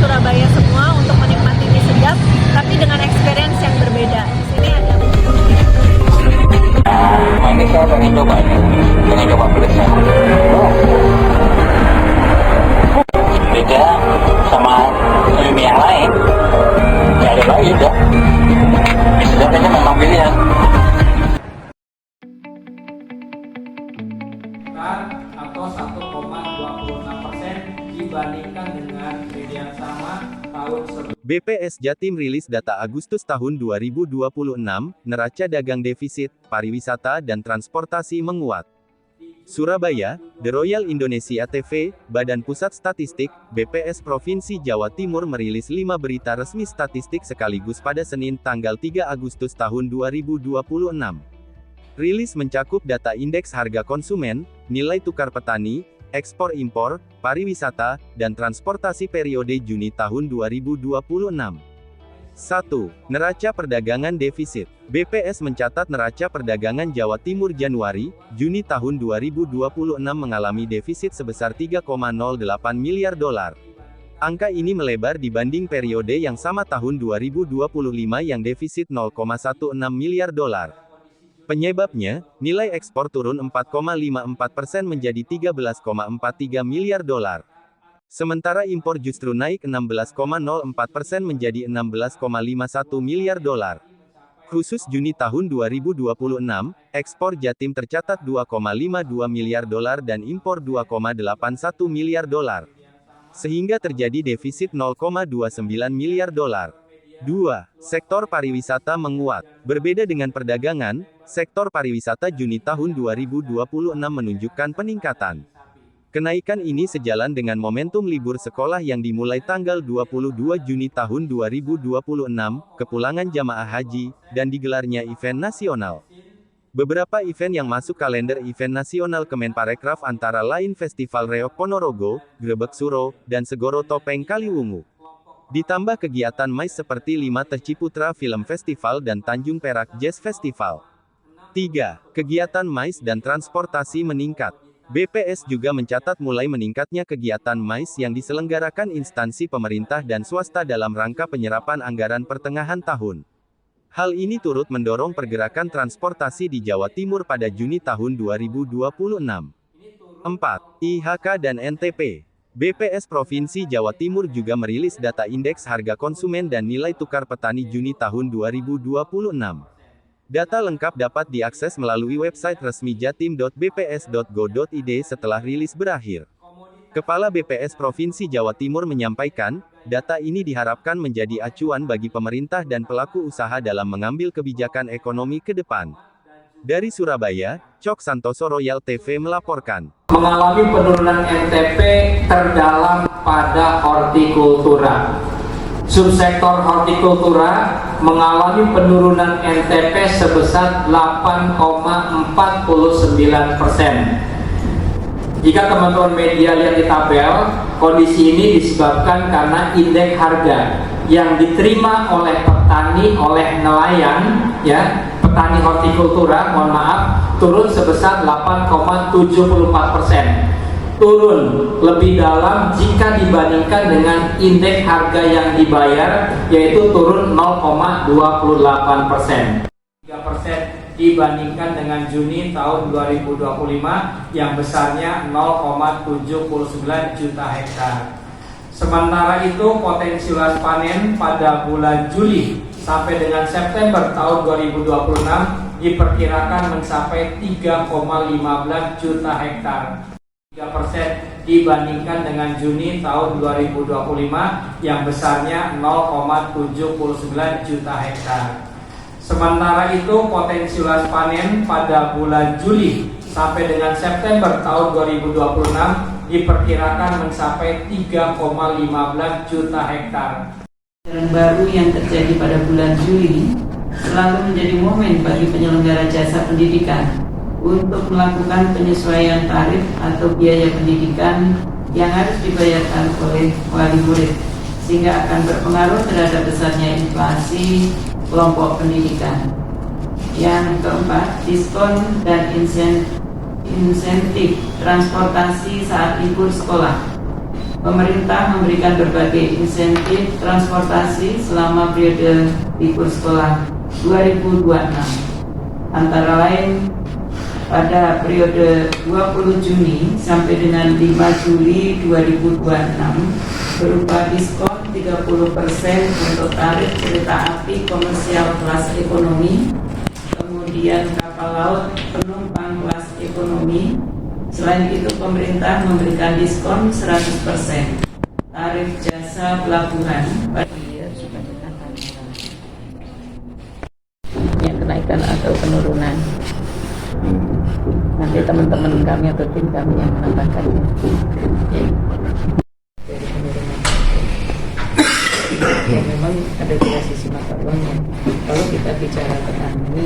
Surabaya semua untuk menikmati mie sedap, tapi dengan experience yang berbeda. Di sini ada ini saya pengen coba pedasnya. Beda sama mie yang lain. Nggak ada lagi dong. Mie sedap ini memang pilihan. Atau 1,26% dibandingkan dengan periode yang sama tahun sebelumnya. BPS Jatim rilis data Agustus tahun 2026, neraca dagang defisit, pariwisata dan transportasi menguat. Surabaya, The Royal Indonesia TV, Badan Pusat Statistik, BPS Provinsi Jawa Timur merilis 5 berita resmi statistik sekaligus pada Senin tanggal 3 Agustus tahun 2026. Rilis mencakup data indeks harga konsumen, nilai tukar petani, ekspor-impor, pariwisata, dan transportasi periode Juni tahun 2026. 1. Neraca perdagangan defisit. BPS mencatat neraca perdagangan Jawa Timur Januari-Juni tahun 2026 mengalami defisit sebesar 3,08 miliar dolar. Angka ini melebar dibanding periode yang sama tahun 2025 yang defisit 0,16 miliar dolar. Penyebabnya, nilai ekspor turun 4,54% menjadi 13,43 miliar dolar. Sementara impor justru naik 16,04% menjadi 16,51 miliar dolar. Khusus Juni tahun 2026, ekspor Jatim tercatat 2,52 miliar dolar dan impor 2,81 miliar dolar. Sehingga terjadi defisit 0,29 miliar dolar. 2. Sektor pariwisata menguat. Berbeda dengan perdagangan, sektor pariwisata Juni tahun 2026 menunjukkan peningkatan. Kenaikan ini sejalan dengan momentum libur sekolah yang dimulai tanggal 22 Juni tahun 2026, kepulangan jamaah haji, dan digelarnya event nasional. Beberapa event yang masuk kalender event nasional Kemenparekraf antara lain Festival Reok Ponorogo, Grebek Suro, dan Segoro Topeng Kaliwungu. Ditambah kegiatan MICE seperti 5 Teh Ciputra Film Festival dan Tanjung Perak Jazz Festival. 3. Kegiatan MICE dan transportasi meningkat. BPS juga mencatat mulai meningkatnya kegiatan MICE yang diselenggarakan instansi pemerintah dan swasta dalam rangka penyerapan anggaran pertengahan tahun. Hal ini turut mendorong pergerakan transportasi di Jawa Timur pada Juni tahun 2026. 4. IHK dan NTP. BPS Provinsi Jawa Timur juga merilis data indeks harga konsumen dan nilai tukar petani Juni tahun 2026. Data lengkap dapat diakses melalui website resmi jatim.bps.go.id setelah rilis berakhir. Kepala BPS Provinsi Jawa Timur menyampaikan, data ini diharapkan menjadi acuan bagi pemerintah dan pelaku usaha dalam mengambil kebijakan ekonomi ke depan. Dari Surabaya, Cok Santoso Royal TV melaporkan. Mengalami penurunan NTP terdalam pada hortikultura. Subsektor hortikultura mengalami penurunan NTP sebesar 8,49%. Jika teman-teman media lihat di tabel, kondisi ini disebabkan karena indeks harga yang diterima oleh petani, oleh nelayan, ya, petani hortikultura, mohon maaf, turun sebesar 8,74%. Turun lebih dalam jika dibandingkan dengan indeks harga yang dibayar, yaitu turun 0,28%. 3% dibandingkan dengan Juni tahun 2025 yang besarnya 0,79 juta hektar. Sementara itu potensi luas panen pada bulan Juli sampai dengan September tahun 2026 diperkirakan mencapai 3,15 juta hektar. 3% dibandingkan dengan Juni tahun 2025 yang besarnya 0,79 juta hektar. Sementara itu potensi luas panen pada bulan Juli sampai dengan September tahun 2026 diperkirakan mencapai 3,15 juta hektar. Ajaran baru yang terjadi pada bulan Juli selalu menjadi momen bagi penyelenggara jasa pendidikan untuk melakukan penyesuaian tarif atau biaya pendidikan yang harus dibayarkan oleh wali murid, sehingga akan berpengaruh terhadap besarnya inflasi kelompok pendidikan. Yang keempat, diskon dan insentif transportasi saat libur sekolah. pemerintah memberikan berbagai insentif transportasi selama periode libur sekolah 2026. Antara lain, pada periode 20 Juni sampai dengan 5 Juli 2026 berupa diskon 30% untuk tarif kereta api komersial kelas ekonomi, kemudian kapal laut penumpang kelas ekonomi. Selain itu, pemerintah memberikan diskon 100% tarif jasa pelabuhan yang kenaikan atau penurunan. Nanti teman-teman kami atau tim kami yang menambahkannya. Dari penurunan ya memang ada dua sisi mata uangnya. Kalau kita bicara petani